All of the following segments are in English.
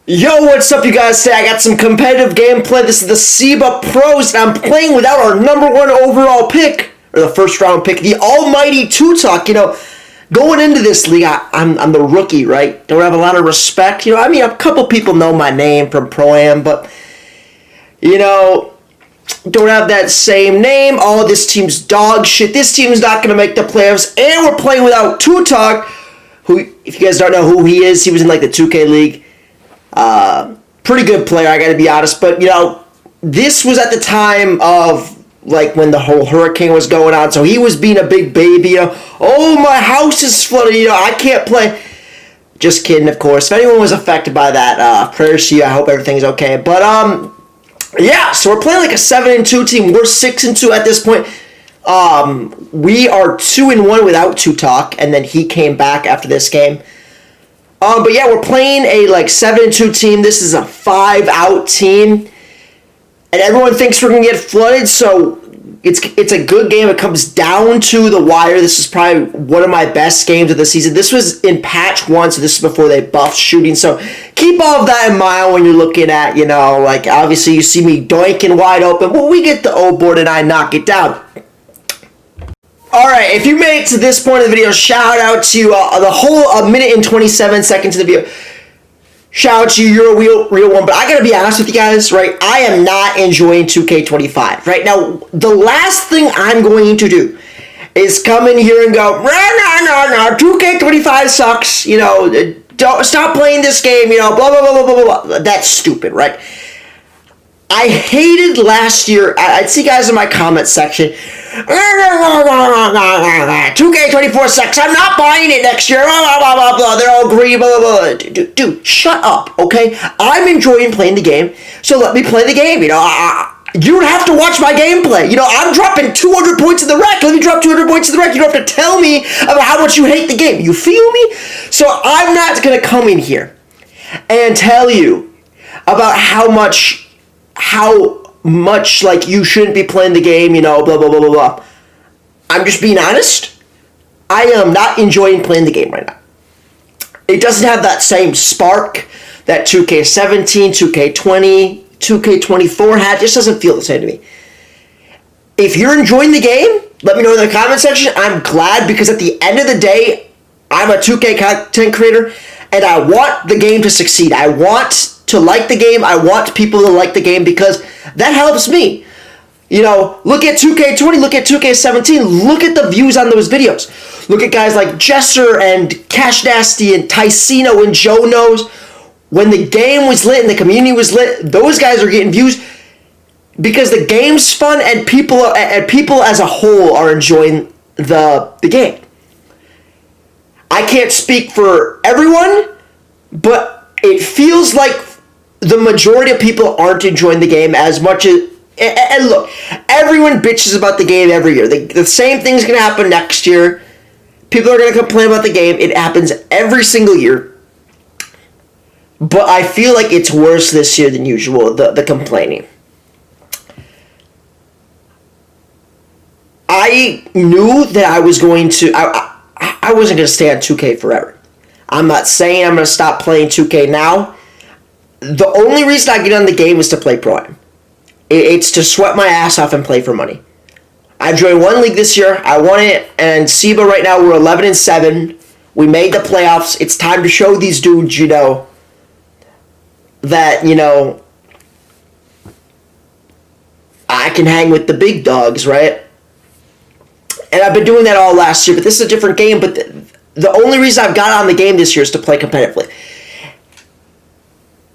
Yo, what's up, you guys? Today I got some competitive gameplay. This is the SEBA Pros, and I'm playing without our number one overall pick, or the first round pick, the almighty Tutok. Going into this league, I'm the rookie, right? Don't have a lot of respect. A couple people know my name from Pro-Am, but, don't have that same name. Oh, this team's dog shit. This team's not going to make the playoffs, and we're playing without Tutok, who, if you guys don't know who he is, he was in, the 2K League. Pretty good player, I gotta be honest, but, this was at the time of, when the whole hurricane was going on, so he was being a big baby, oh, my house is flooded, I can't play. Just kidding, of course. If anyone was affected by that, prayers to you, I hope everything's okay, but, yeah, so we're playing a 7-2 team, we're 6-2 at this point. We are 2-1 without Tutok, and then he came back after this game. But yeah, we're playing a 7-2 team. This is a 5-out team, and everyone thinks we're gonna get flooded. So it's a good game. It comes down to the wire. This is probably one of my best games of the season. This was in patch 1, so this is before they buffed shooting. So keep all of that in mind when you're looking at obviously you see me doinking wide open. Well, we get the O board and I knock it down. Alright, if you made it to this point of the video, shout out to the whole minute and 27 seconds of the video. Shout out to you, you're a real one. But I gotta be honest with you guys, right? I am not enjoying 2K25. Right now, the last thing I'm going to do is come in here and go, no, 2K25 sucks. Don't stop playing this game. Blah blah blah blah blah blah. That's stupid, right? I hated last year. I'd see guys in my comment section. 2K24 sucks. I'm not buying it next year. Blah, blah, blah, blah. They're all green. Blah, blah, blah. Dude, shut up, okay? I'm enjoying playing the game, so let me play the game. You don't have to watch my gameplay. I'm dropping 200 points in the wreck. Let me drop 200 points in the wreck. You don't have to tell me about how much you hate the game. You feel me? So I'm not going to come in here and tell you about how much you shouldn't be playing the game, blah, blah, blah, blah, blah. I'm just being honest. I am not enjoying playing the game right now. It doesn't have that same spark that 2K17, 2K20, 2K24 had. It just doesn't feel the same to me. If you're enjoying the game, let me know in the comment section. I'm glad, because at the end of the day, I'm a 2K content creator, and I want the game to succeed. I want to like the game. I want people to like the game, because that helps me. Look at 2K20, look at 2K17, look at the views on those videos. Look at guys like Jesser and Cash Nasty and Ticino and Joe Knows. When the game was lit and the community was lit, those guys are getting views because the game's fun and people as a whole are enjoying the game. I can't speak for everyone, but it feels like the majority of people aren't enjoying the game as much as... And look, everyone bitches about the game every year. The same thing's going to happen next year. People are going to complain about the game. It happens every single year. But I feel like it's worse this year than usual, the complaining. I knew that I was going to... I wasn't going to stay on 2K forever. I'm not saying I'm going to stop playing 2K now. The only reason I get on the game is to play Pro-Am. It's to sweat my ass off and play for money. I joined one league this year. I won it, and SEBA right now we're 11-7. We made the playoffs. It's time to show these dudes, that I can hang with the big dogs, right? And I've been doing that all last year, but this is a different game. But the only reason I've got on the game this year is to play competitively.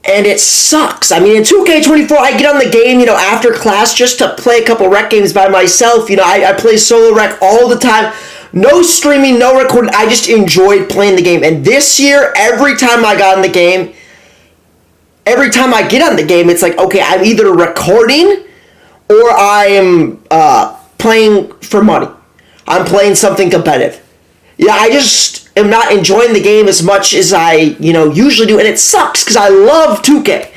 And it sucks. In 2K24, I get on the game, after class just to play a couple rec games by myself. I play solo rec all the time. No streaming, no recording. I just enjoyed playing the game. And this year, every time I got on the game, every time I get on the game, it's like, okay, I'm either recording or I'm playing for money. I'm playing something competitive. I just am not enjoying the game as much as I, usually do. And it sucks because I love 2K.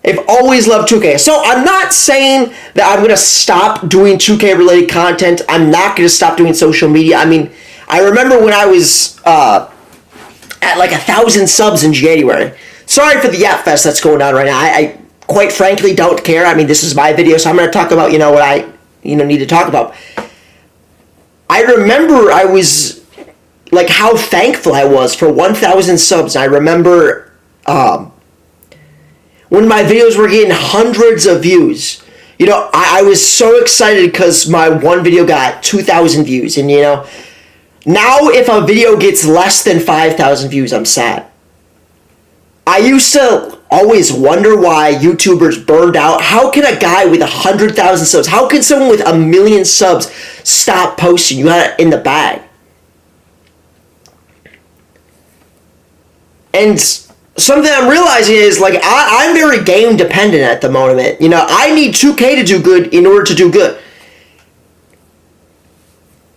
I've always loved 2K. So I'm not saying that I'm going to stop doing 2K related content. I'm not going to stop doing social media. I remember when I was at 1,000 subs in January. Sorry for the yap fest that's going on right now. I quite frankly don't care. I mean, this is my video, so I'm going to talk about, what I, need to talk about. I remember I was, like, how thankful I was for 1,000 subs. I remember when my videos were getting hundreds of views. I was so excited because my one video got 2,000 views. And, now if a video gets less than 5,000 views, I'm sad. I used to always wonder why YouTubers burned out. How can a guy with 100,000 subs, how can someone with 1 million subs stop posting? You got it in the bag. And something I'm realizing is, like, I'm very game dependent at the moment. I need 2K to do good in order to do good.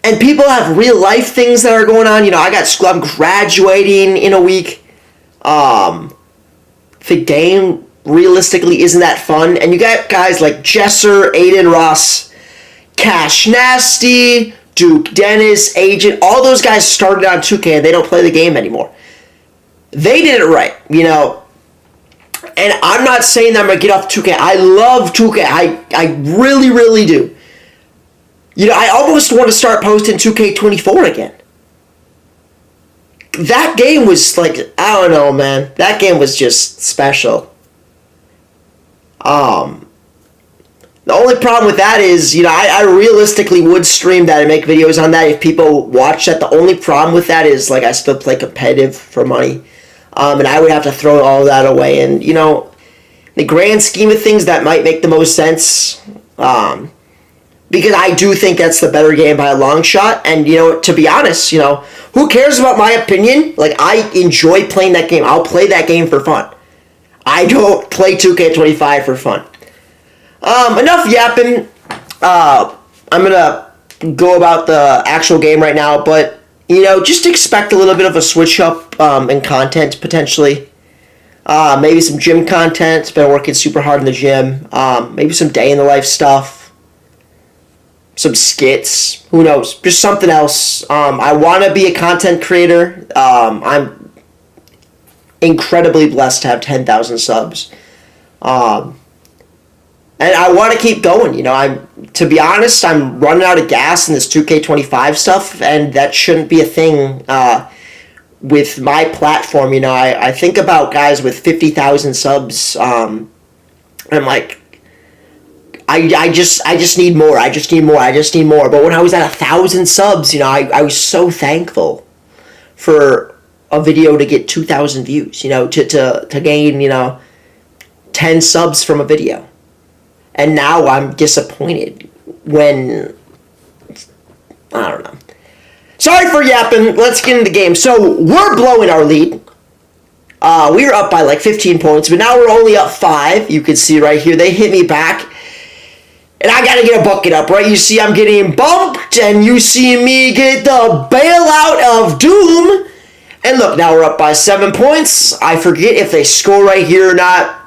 And people have real life things that are going on. I'm graduating in a week. The game realistically isn't that fun. And you got guys like Jesser, Aiden Ross, Cash Nasty, Duke Dennis, Agent. All those guys started on 2K and they don't play the game anymore. They did it right, And I'm not saying that I'm going to get off 2K. I love 2K. I really, really do. I almost want to start posting 2K24 again. That game was like, I don't know, man. That game was just special. The only problem with that is, I realistically would stream that and make videos on that if people watch that. The only problem with that is, like, I still play competitive for money. And I would have to throw all that away. And, the grand scheme of things, that might make the most sense. Because I do think that's the better game by a long shot. And, to be honest, who cares about my opinion? Like, I enjoy playing that game. I'll play that game for fun. I don't play 2K25 for fun. Enough yapping. I'm going to go about the actual game right now. But, just expect a little bit of a switch up in content, potentially. Maybe some gym content. Been working super hard in the gym. Maybe some day in the life stuff. Some skits, who knows, just something else. I want to be a content creator. I'm incredibly blessed to have 10,000 subs. And I want to keep going, to be honest, I'm running out of gas in this 2K25 stuff, and that shouldn't be a thing with my platform. I think about guys with 50,000 subs, and I'm like, I just need more. I just need more. But when I was at 1,000 subs, I was so thankful for a video to get 2,000 views. To gain 10 subs from a video, and now I'm disappointed when I don't know. Sorry for yapping. Let's get into the game. So we're blowing our lead. We were up by like 15 points, but now we're only up 5. You can see right here they hit me back. And I gotta get a bucket up, right? You see I'm getting bumped, and you see me get the bailout of doom. And look, now we're up by 7 points. I forget if they score right here or not.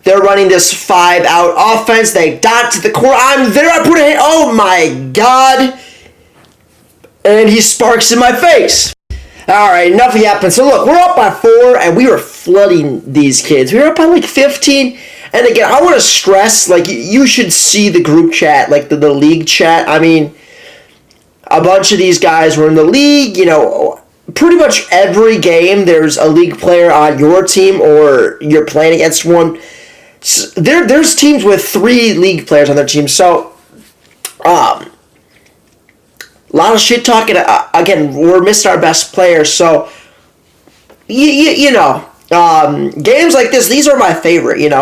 They're running this 5-out offense. They dot to the core. I'm there. I put a hit. Oh my god. And he sparks in my face. Alright, enough yapping. So look, we're up by 4, and we were flooding these kids. We were up by like 15. And again, I want to stress, like, you should see the group chat, like the league chat. I mean, a bunch of these guys were in the league. Pretty much every game there's a league player on your team or you're playing against one. So there's teams with 3 league players on their team. So, a lot of shit talking. Again, we're missing our best players. So, games like this, these are my favorite, and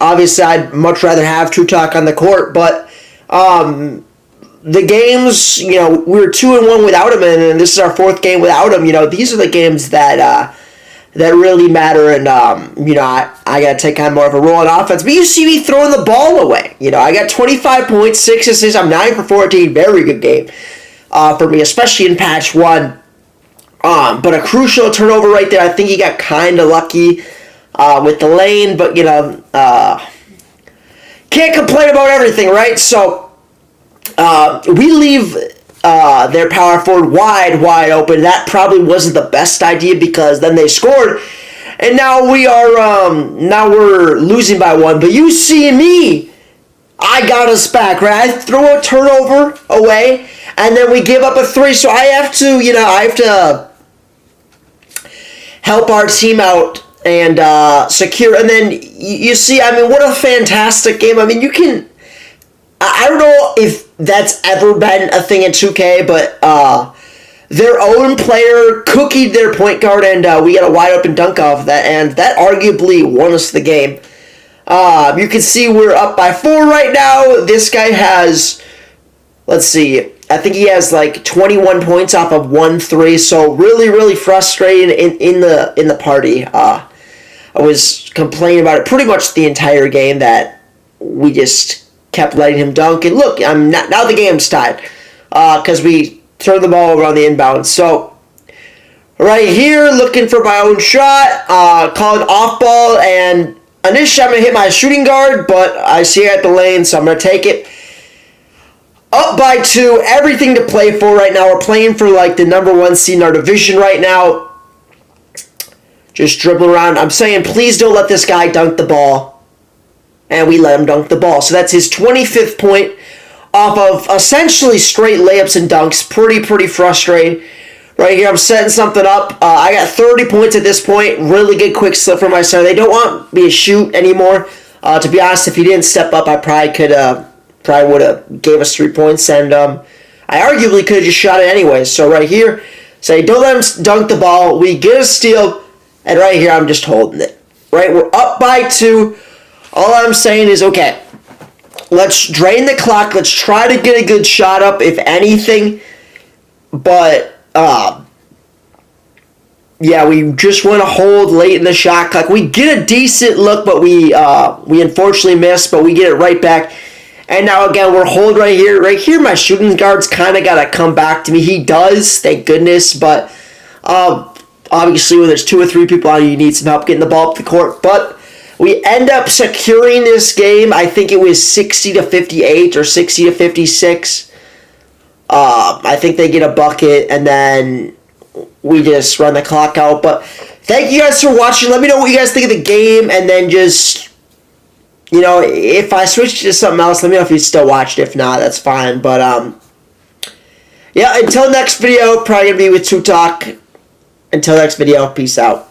obviously I'd much rather have True Talk on the court, but the games, we were 2-1 without him, and this is our 4th game without him. These are the games that really matter, and I gotta take on more of a role on offense. But you see me throwing the ball away. I got 25 points, 6 assists. I'm 9 for 14. Very good game for me, especially in patch 1. But a crucial turnover right there. I think he got kind of lucky with the lane, but can't complain about everything, right? So we leave their power forward wide open. That probably wasn't the best idea because then they scored, And now we're losing by 1. But you see me, I got us back, right? I throw a turnover away, and then we give up a 3. So I have to help our team out and secure. And then you see, I mean, what a fantastic game. I mean, you can. I don't know if that's ever been a thing in 2K, but their own player cookied their point guard, and we got a wide open dunk off of that, and that arguably won us the game. You can see we're up by 4 right now. This guy has, let's see, I think he has like 21 points off of 1-3, so really, really frustrating in the party. I was complaining about it pretty much the entire game that we just kept letting him dunk. And look, now the game's tied because we turned the ball over on the inbound. So right here, looking for my own shot, calling off ball, and initially I'm going to hit my shooting guard, but I see it at the lane, so I'm going to take it. Up by 2, everything to play for right now. We're playing for like the number 1 seed in our division right now. Just dribbling around. I'm saying, please don't let this guy dunk the ball. And we let him dunk the ball. So that's his 25th point off of essentially straight layups and dunks. Pretty frustrating. Right here, I'm setting something up. I got 30 points at this point. Really good quick slip from my center. They don't want me to shoot anymore. To be honest, if he didn't step up, I probably would have gave us 3 points. And I arguably could have just shot it anyway. So right here, say don't let him dunk the ball. We get a steal. And right here, I'm just holding it. Right, we're up by 2. All I'm saying is, okay, let's drain the clock. Let's try to get a good shot up, if anything. But, yeah, we just want to hold late in the shot clock. We get a decent look, but we unfortunately miss, but we get it right back. And now, again, we're hold right here. Right here, my shooting guard's kind of got to come back to me. He does, thank goodness, but obviously when there's 2 or 3 people on you, need some help getting the ball up the court. But we end up securing this game. I think it was 60-58 or 60-56. I think they get a bucket, and then we just run the clock out. But thank you guys for watching. Let me know what you guys think of the game, and then just, you know, if I switch to something else, let me know if you still watched. If not, that's fine. But yeah, until next video, probably gonna be with Two Talk. Until next video, peace out.